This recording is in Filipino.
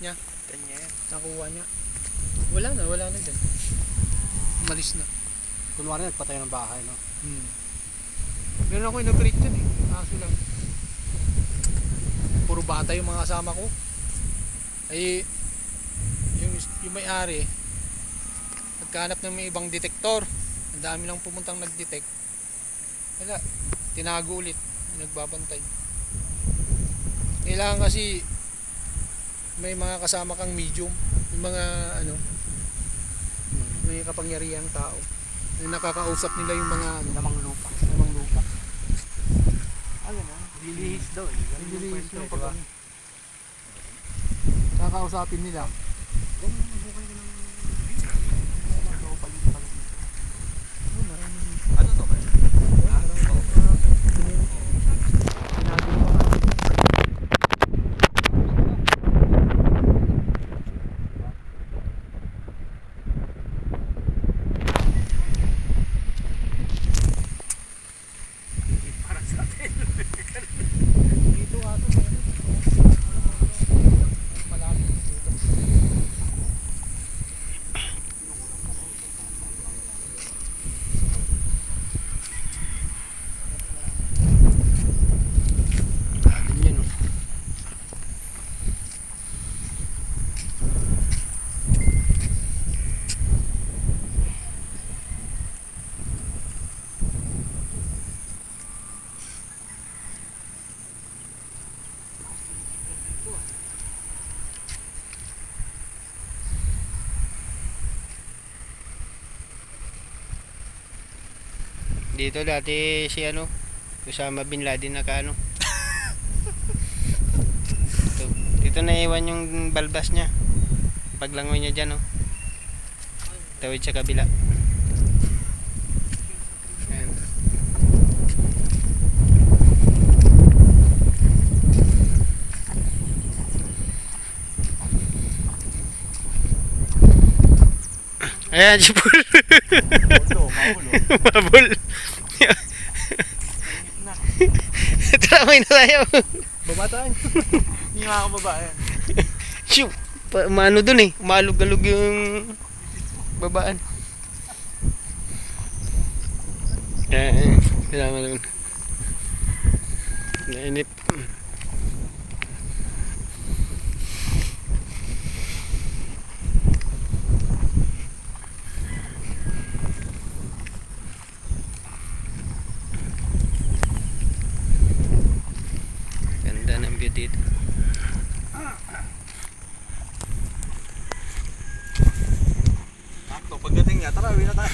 niya. Kanya yan. Nakuha niya. Wala na dyan. Umalis na. Kunwari nagpatay ng bahay, no? Meron ako ino-treat dyan eh. Kaso lang. Puro bata yung mga kasama ko. Ay, yung may-ari, nagkahanap ng may ibang detektor. Ang dami lang pumuntang nag-detect. Wala. Tinago ulit. Nagbabantay. Kailangan kasi may mga kasama kang medium. Yung mga may kapangyarihang tao. Na nakakausap nila yung mga Lamang lupa. Ano na? Lilihis daw eh. Ganun yung Nililihis kwento yung eh, diba? kakausapin nila. Ano to ba? Dito ato malapit dito. Atin yun, no? Dito dati si Osama Bin Laden nakaano. Dito naiwan yung balbas niya. Paglangoy niya dyan, tawid sa kabila. Ayan. Ayan si Paul. Mabul. Tramay na tayo. Baba tayo. Hindi makakababa yan. Shoo! Maano dun eh. Umalog-alog yung babaan. Kailangan naman. Nainip. Ganda ng view dito. Sakto, pagdating niya, tara, uwi na tayo.